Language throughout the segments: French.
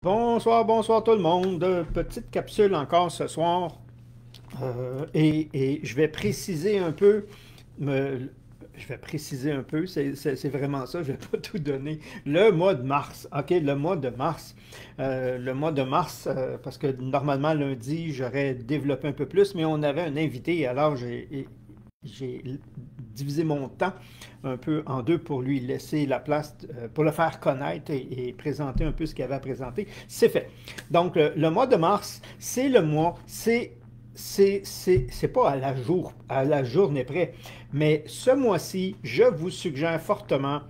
Bonsoir, bonsoir tout le monde. Petite capsule encore ce soir. Et je vais préciser un peu, me- je vais préciser un peu, c'est vraiment ça, je ne vais pas tout donner. Le mois de mars, OK, le mois de mars. Le mois de mars, parce que normalement lundi, j'aurais développé un peu plus, mais on avait un invité, alors j'ai divisé mon temps un peu en deux pour lui laisser la place, pour le faire connaître et présenter un peu ce qu'il avait à présenter. C'est fait. Donc, le mois de mars, c'est le mois, c'est pas à la journée près, mais ce mois-ci, je vous suggère fortement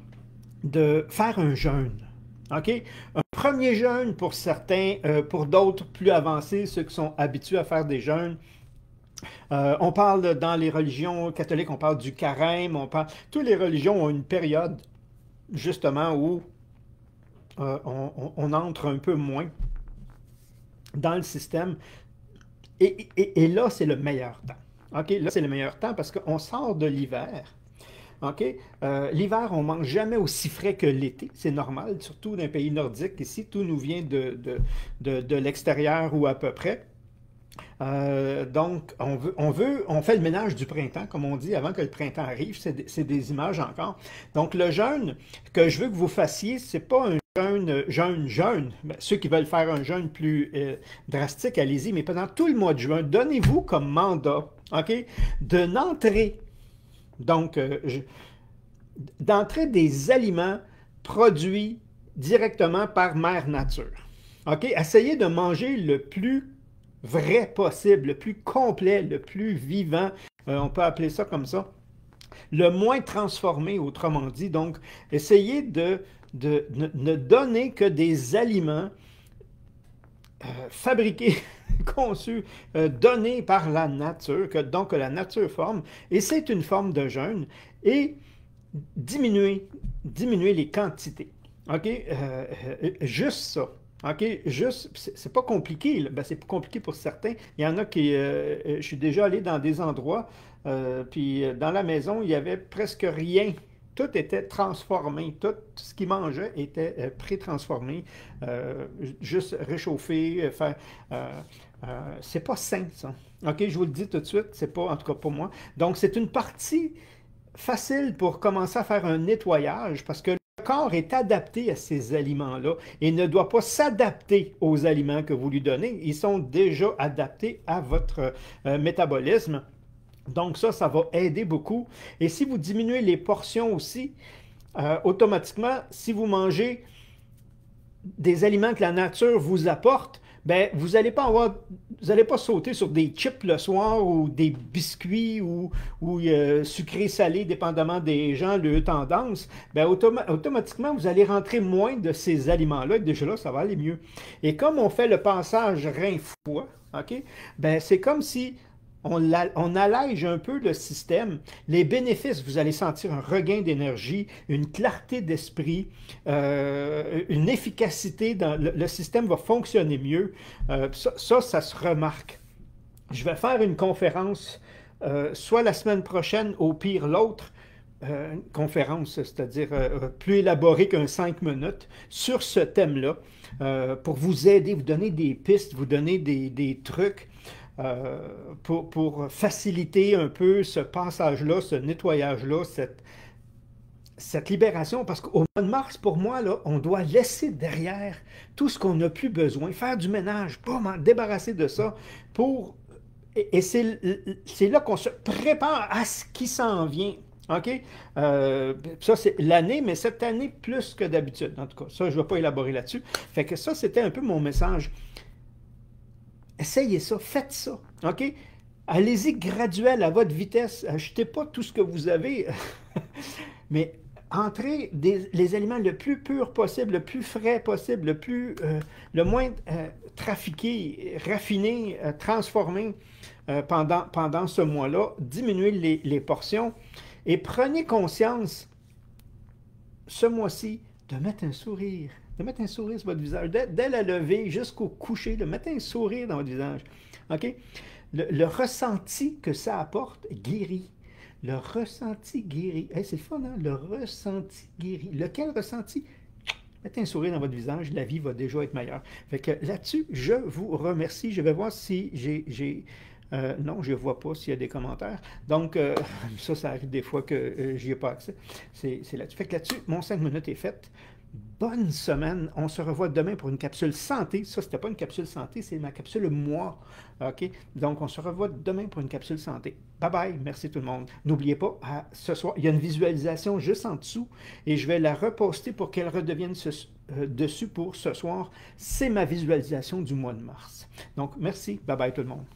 de faire un jeûne. OK? Un premier jeûne pour certains, pour d'autres plus avancés, ceux qui sont habitués à faire des jeûnes. On parle dans les religions catholiques, on parle du carême, on parle. Toutes les religions ont une période justement où on entre un peu moins dans le système. Et là, c'est le meilleur temps. OK? Là, c'est le meilleur temps parce qu'on sort de l'hiver. OK? L'hiver, on ne mange jamais aussi frais que l'été. C'est normal, surtout dans les pays nordiques. Ici, tout nous vient de l'extérieur ou à peu près. Donc, on fait le ménage du printemps, comme on dit, avant que le printemps arrive. C'est des images encore. Donc, le jeûne que je veux que vous fassiez, c'est pas un jeûne. Ben, ceux qui veulent faire un jeûne plus drastique, allez-y. Mais pendant tout le mois de juin, donnez-vous comme mandat, OK, de n'entrer, donc, d'entrer des aliments produits directement par Mère Nature. OK? Essayez de manger le plus vrai possible, le plus complet, le plus vivant, on peut appeler ça comme ça, le moins transformé, autrement dit. Donc, essayez de ne donner que des aliments fabriqués, conçus, donnés par la nature, donc que la nature forme, et c'est une forme de jeûne, et diminuer, diminuer les quantités. OK? Juste ça. OK? Juste, c'est pas compliqué. Ben, c'est compliqué pour certains. Il y en a qui. Je suis déjà allé dans des endroits, puis dans la maison, il y avait presque rien. Tout était transformé. Tout ce qu'ils mangeaient était pré-transformé. Juste réchauffer, faire. C'est pas sain, ça. OK? Je vous le dis tout de suite. C'est pas, en tout cas pour moi. Donc, c'est une partie facile pour commencer à faire un nettoyage parce que le corps est adapté à ces aliments-là et ne doit pas s'adapter aux aliments que vous lui donnez. Ils sont déjà adaptés à votre métabolisme. Donc ça va aider beaucoup. Et si vous diminuez les portions aussi, automatiquement, si vous mangez des aliments que la nature vous apporte, ben, vous n'allez pas sauter sur des chips le soir ou des biscuits ou sucrés salés, dépendamment des gens, leur tendance. Ben, automatiquement, vous allez rentrer moins de ces aliments-là et déjà là, ça va aller mieux. Et comme on fait le passage rein-foie, OK, ben, c'est comme si on allège un peu le système. Les bénéfices, vous allez sentir un regain d'énergie, une clarté d'esprit, une efficacité dans le système va fonctionner mieux. Ça se remarque. Je vais faire une conférence, soit la semaine prochaine, au pire l'autre, une conférence, c'est-à-dire plus élaborée qu'un 5 minutes, sur ce thème-là, pour vous aider, vous donner des pistes, vous donner des trucs pour faciliter un peu ce passage-là, ce nettoyage-là, cette libération, parce qu'au mois de mars, pour moi, là, on doit laisser derrière tout ce qu'on n'a plus besoin, faire du ménage, pas m'en débarrasser de ça, pour, et c'est là qu'on se prépare à ce qui s'en vient. OK? Ça, c'est l'année, mais cette année plus que d'habitude. En tout cas, ça, je ne vais pas élaborer là-dessus. Fait que ça, c'était un peu mon message. Essayez ça, faites ça. OK? Allez-y graduel à votre vitesse. Achetez pas tout ce que vous avez. Mais entrez les aliments le plus pur possible, le plus frais possible, le moins trafiqué, raffiné, transformé pendant ce mois-là. Diminuez les portions et prenez conscience ce mois-ci de mettre un sourire. De mettre un sourire sur votre visage. Dès la levée jusqu'au coucher, de mettre un sourire dans votre visage. OK? Le ressenti que ça apporte guérit. Le ressenti guérit. Hey, c'est le fun, hein? Le ressenti guérit. Lequel ressenti? mettez un sourire dans votre visage, la vie va déjà être meilleure. Fait que là-dessus, je vous remercie. Je vais voir si non, je ne vois pas s'il y a des commentaires. Donc, ça arrive des fois que j'y ai pas accès. C'est là-dessus. Fait que là-dessus, mon 5 minutes est fait. Bonne semaine. On se revoit demain pour une capsule santé. Ça, c'était pas une capsule santé, c'est ma capsule moi. OK? Donc, on se revoit demain pour une capsule santé. Bye bye. Merci tout le monde. N'oubliez pas, ce soir, il y a une visualisation juste en dessous et je vais la reposter pour qu'elle redevienne dessus pour ce soir. C'est ma visualisation du mois de mars. Donc, merci. Bye bye tout le monde.